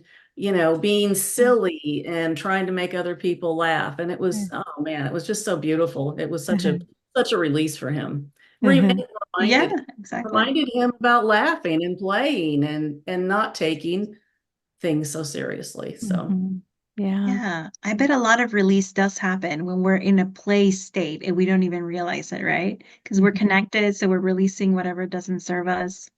being silly and trying to make other people laugh. And it was, oh man, it was just so beautiful. It was such a release for him. Mhm. Yeah, Reminded exactly. reminded him about laughing and playing and not taking things so seriously. So Mhm. Yeah. Yeah, I bet a lot of release does happen when we're in a play state and we don't even realize it, right? Because we're Mhm. connected, so we're releasing whatever doesn't serve us.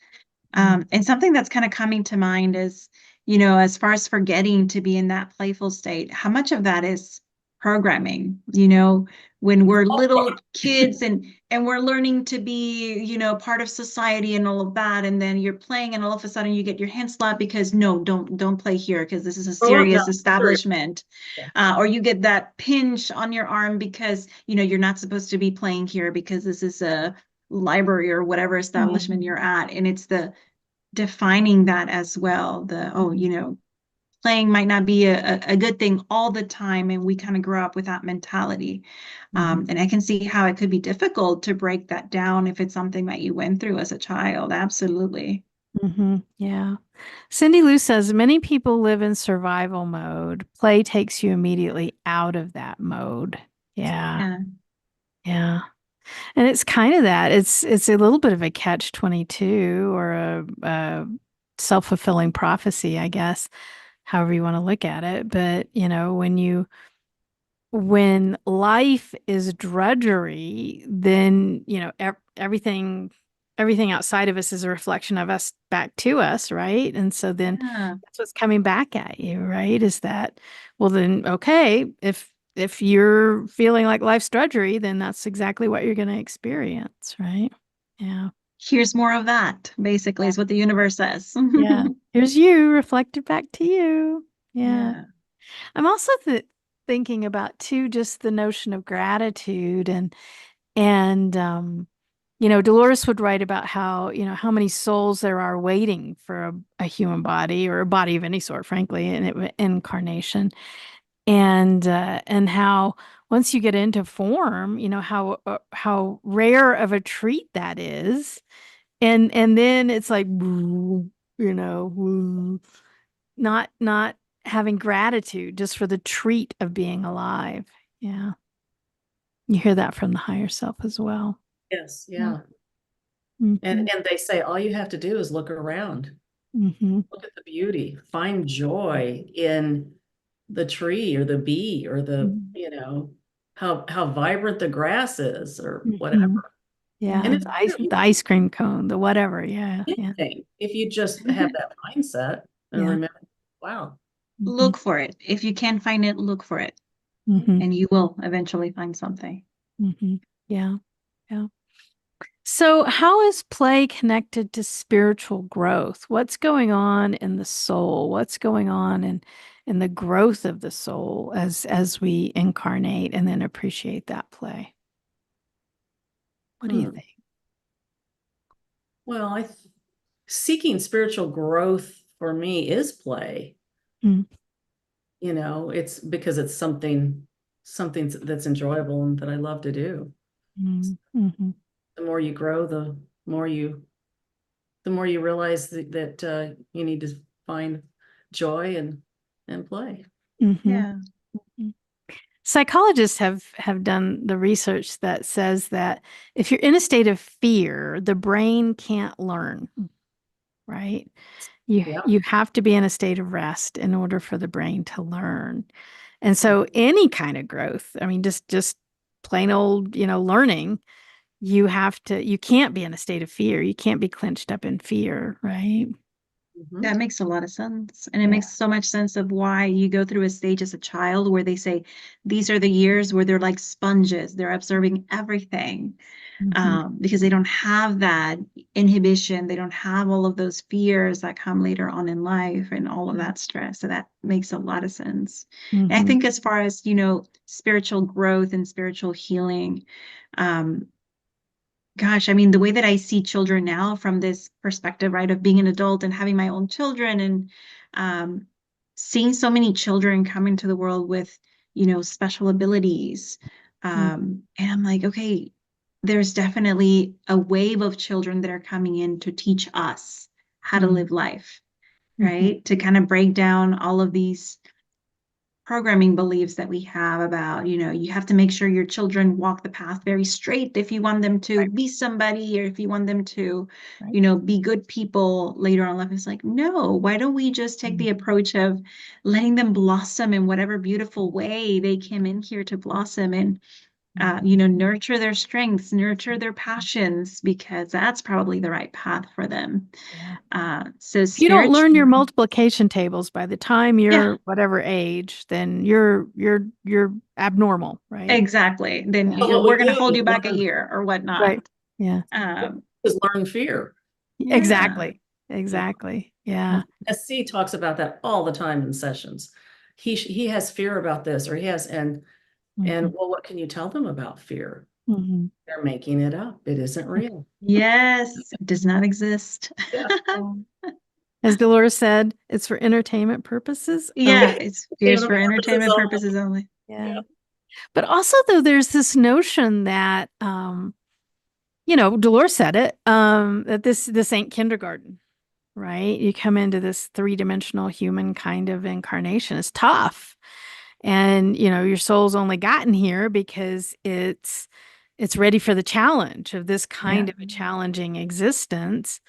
Mhm. And something that's kind of coming to mind is, as far as forgetting to be in that playful state, how much of that is programming, when we're little kids and we're learning to be, part of society and all of that, and then you're playing and all of a sudden you get your hand slapped because no, don't play here because this is a grow up now. serious establishment. Or you get that pinch on your arm because, you're not supposed to be playing here because this is a library or whatever establishment Mhm. you're at. And it's the defining that as well. Playing might not be a good thing all the time. And we kind of grow up with that mentality. Mhm. And I can see how it could be difficult to break that down if it's something that you went through as a child. Absolutely. Yeah. Cindy Lou says many people live in survival mode. Play takes you immediately out of that mode. Yeah. Yeah. Yeah. And it's kind of that. It's a little bit of a catch 22 or a self-fulfilling prophecy, I guess, however you want to look at it. But, when life is drudgery, then everything outside of us is a reflection of us back to us, right? And so then Yeah. that's what's coming back at you, right? Is that, well then, okay, if you're feeling like life's drudgery, then that's exactly what you're going to experience, right? Yeah. Here's more of that, basically, is what the universe says. Yeah. Here's you reflected back to you. Yeah. Yeah. I'm also thinking about too, just the notion of gratitude and Dolores would write about how, how many souls there are waiting for a human body or a body of any sort, frankly, in incarnation. And how once you get into form, how rare of a treat that is. And then it's like, not having gratitude just for the treat of being alive. Yeah. You hear that from the higher self as well. Yes, Yeah. yeah. Mhm. And they say all you have to do is look around. Mhm. Look at the beauty. Find joy in the tree or the bee or the, Mhm. how vibrant the grass is or Mhm. whatever. Yeah, And it's the ice cream cone, the whatever. Yeah, yeah, anything. If you just have that mindset and yeah. remember, wow. Mhm. Look for it. If you can't find it, look for it, Mhm. and you will eventually find something. Mhm. Yeah, yeah. So, how is play connected to spiritual growth? What's going on in the soul? What's going on in the growth of the soul as we incarnate and then appreciate that play? What do you Hmm. think? Well, seeking spiritual growth for me is play. Mm. It's because it's something that's enjoyable and that I love to do. Mm. Mhm. The more you grow, more you the more you realize that you need to find joy and play. Mhm. Yeah. Mhm. Psychologists have done the research that says that if you're in a state of fear, the brain can't learn, right? You Yeah. you have to be in a state of rest in order for the brain to learn. And so any kind of growth, I mean, just plain old, learning, you can't be in a state of fear. You can't be clenched up in fear, right? Mhm. That makes a lot of sense. And it Yeah. makes so much sense of why you go through a stage as a child where they say these are the years where they're like sponges, they're absorbing everything, Mhm. because they don't have that inhibition. They don't have all of those fears that come later on in life and all of that stress. So that makes a lot of sense. And I Mhm. think as far as, spiritual growth and spiritual healing, um, gosh, I mean, the way that I see children now from this perspective, right, of being an adult and having my own children and um, seeing so many children come into the world with, special abilities. And I'm like, okay, there's definitely a wave of children that are coming in to teach us how to Mhm. live life, Mhm. right? To kind of break down all of these programming beliefs that we have about, you have to make sure your children walk the path very straight if you want them to Right. be somebody or if you want them to, Right. be good people later on in life. It's like, no, why don't we just take the Mhm. approach of letting them blossom in whatever beautiful way they came in here to blossom and, nurture their strengths, nurture their passions, because that's probably the right path for them. Yeah. So If you don't learn your spiritually, multiplication tables by the time yeah. you're whatever age, then you're abnormal, right? Exactly. Then, Yeah. So what we we're going to do hold is you back a year or whatnot. Right. Yeah. learn fear. Yeah. Exactly. Exactly. Yeah. SC talks about that all the time in sessions. He has fear about this, or he has, and Mhm. well, what can you tell them about fear? Mhm. They're making it up. It isn't real. Yes, it does not exist. Yeah. Yeah. As Dolores said, it's for entertainment purposes Yeah, only. it's fears for entertainment purposes only. Yeah. But also though there's this notion that Dolores said it, that this ain't kindergarten, right? You come into this three-dimensional human kind of incarnation. It's tough. And your soul's only gotten here because it's ready for the challenge of this Yeah. kind of a challenging existence.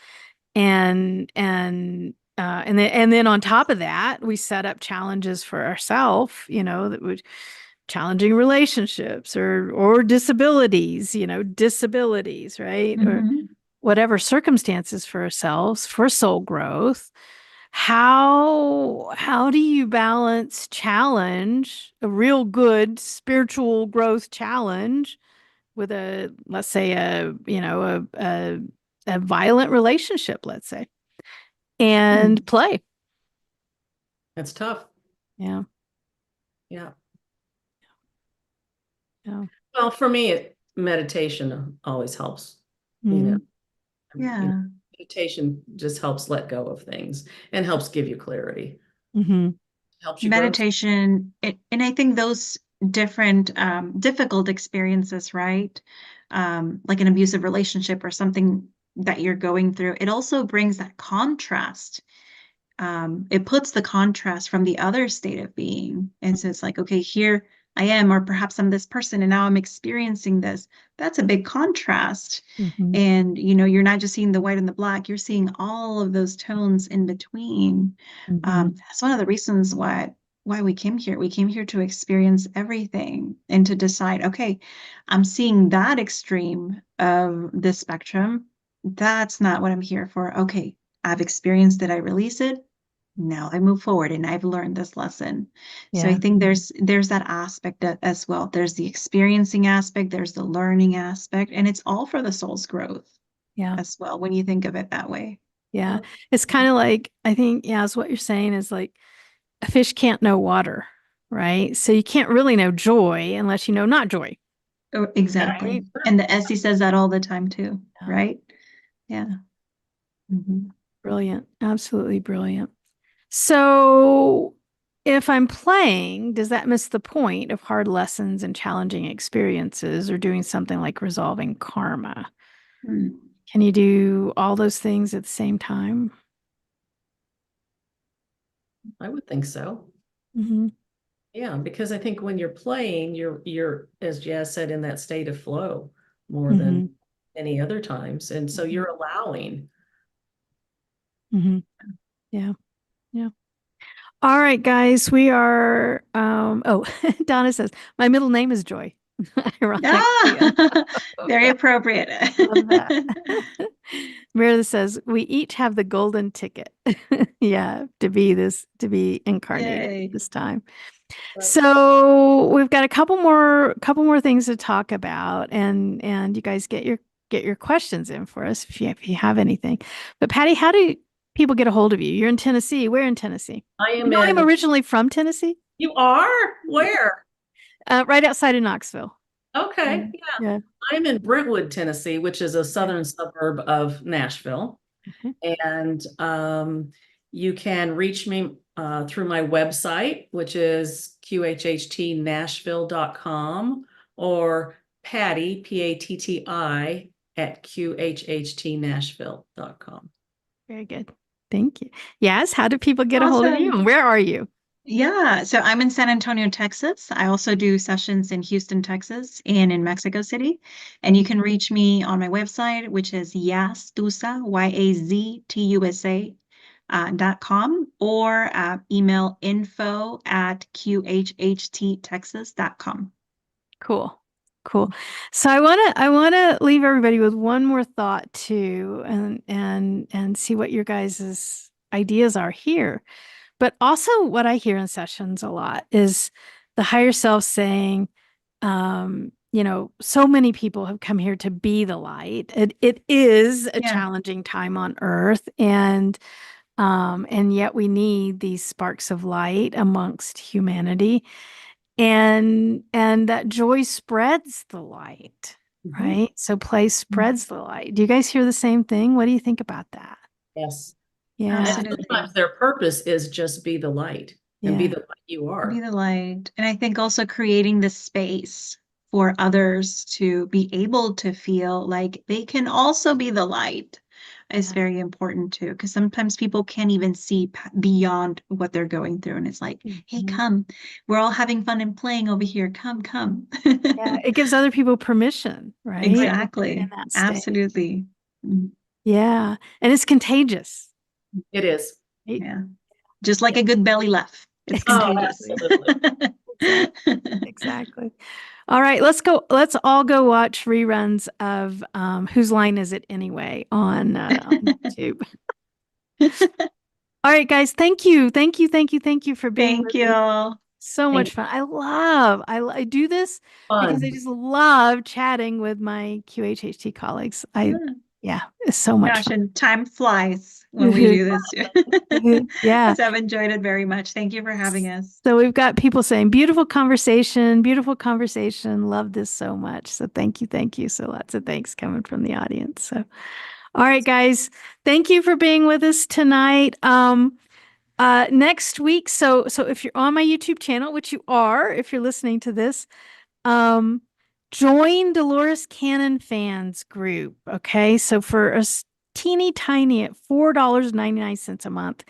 And then on top of that, we set up challenges for ourselves, that would challenging relationships or disabilities, right? Or Hmm. whatever circumstances for ourselves for soul growth. How do you balance challenge, a real good spiritual growth challenge with let's say a violent relationship, let's say, and play? It's tough. Yeah. Yeah. Yeah. Well, for me, meditation always helps. You know, Yeah. meditation just helps let go of things and helps give you clarity. Mm-hmm. Helps you grow. Meditation, and I think those different difficult experiences, right? Like an abusive relationship or something that you're going through, it also brings that contrast. It puts the contrast from the other state of being. And so it's like, okay, here I am, or perhaps I'm this person, and now I'm experiencing this. That's a big contrast. Mm-hmm. And, you're not just seeing the white and the black, you're seeing all of those tones in between. Mm-hmm. That's one of the reasons why we came here. We came here to experience everything and to decide, okay, I'm seeing that extreme of the spectrum. That's not what I'm here for. Okay, I've experienced it, I release it. Now I move forward and I've learned this lesson. So I Yeah. think there's that aspect as well. There's the experiencing aspect, there's the learning aspect, and it's all for the soul's growth Yeah. as well when you think of it that way. Yeah. It's kind of like, I think, yeah, is what you're saying is like a fish can't know water, right? So you can't really know joy unless you know not joy. Oh, exactly. Right. And the Essie says that all the time too, Yeah. right? Yeah. Mhm. Brilliant. Absolutely brilliant. So if I'm playing, does that miss the point of hard lessons and challenging experiences or doing something like resolving karma? Mm. Can you do all those things at the same time? I would think so. Mm-hmm. Yeah, because I think when you're playing, you're as Jazz said, in that state of flow more Mm-hmm. than any other times. And so you're allowing. Mm-hmm. Yeah. Yeah. All right, guys, we are oh, Donna says, my middle name is Joy. Ironically. Ah, Love very that. appropriate. Love that. Meredith says, we each have the golden ticket. Yeah, to be incarnated Yay. this time. Right. So we've got a couple more things to talk about, and you guys get your questions in for us if you have anything. But Pattie, how do people get a hold of you? You're in Tennessee. Where in Tennessee? I You am know, I'm in. originally from Tennessee, You are? Where? right outside of Knoxville. Okay. Yeah. Yeah. Yeah. I'm in Brentwood, Tennessee, which is a Okay. southern suburb of Nashville. Okay. And you can reach me through my website, which is QHHTNashville.com, or Pattie, Patti, at QHHTNashville.com. Very good. Thank you. Yes. How do people get a hold of you? Awesome. And where are you? Yeah, so I'm in San Antonio, Texas. I also do sessions in Houston, Texas, and in Mexico City. And you can reach me on my website, which is Tusa, YAZTUSA.com, or email info@QHHTTexas.com. Cool. Cool. So I want to leave everybody with one more thought too, and see what your guys' ideas are here. But also what I hear in sessions a lot is the higher self saying, so many people have come here to be the light. It is a Yeah. challenging time on earth, and yet we need these sparks of light amongst humanity. And that joy spreads the light, right? So play spreads the light. Do you guys hear the same thing? What do you think about that? Yes. Yeah. And Absolutely. sometimes their purpose is just be the light and be Yeah. the light you are. Be the light. And I think also creating the space for others to be able to feel like they can also be the light is Yeah. very important too. Because sometimes people can't even see beyond what they're going through. And it's like, hey, Mhm. come. We're all having fun and playing over here. Come, come. Yeah. It gives other people permission, right? In Exactly. that state. Absolutely. Mm, Yeah. And it's contagious. It is. Right? yeah. Just like a good belly laugh. It's Oh, contagious. absolutely. Exactly. All right, let's go. Let's all go watch reruns of Whose Line Is It Anyway on YouTube. All right, guys. Thank you. Thank you. Thank you. Thank you for being Thank with me. you. So much fun. I do this because I Fun. just love chatting with my QHHT colleagues. Yeah, it's so much Gosh, fun. and time flies when we do this too. Yeah. So I've enjoyed it very much. Thank you for having us. So we've got people saying, beautiful conversation, beautiful conversation. Love this so much. So thank you. Thank you. So lots of thanks coming from the audience. So, all right, guys, thank you for being with us tonight. Next week. So if you're on my YouTube channel, which you are, if you're listening to this, join Dolores Cannon fans group. Okay. So for a teeny tiny at $4.99 a month,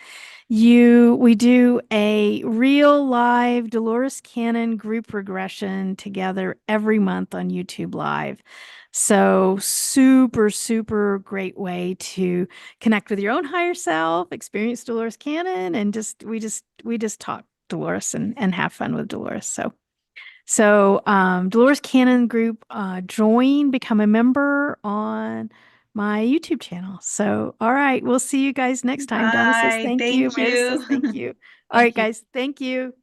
we do a real live Dolores Cannon group regression together every month on YouTube Live. So super, super great way to connect with your own higher self, experience Dolores Cannon, and we just talk Dolores and have fun with Dolores. So Dolores Cannon group, become a member on my YouTube channel. So, all right, we'll see you guys next time. Donna says Bye. thank you. Thank Meredith says you. thank you. All Thank right, you. guys, thank you.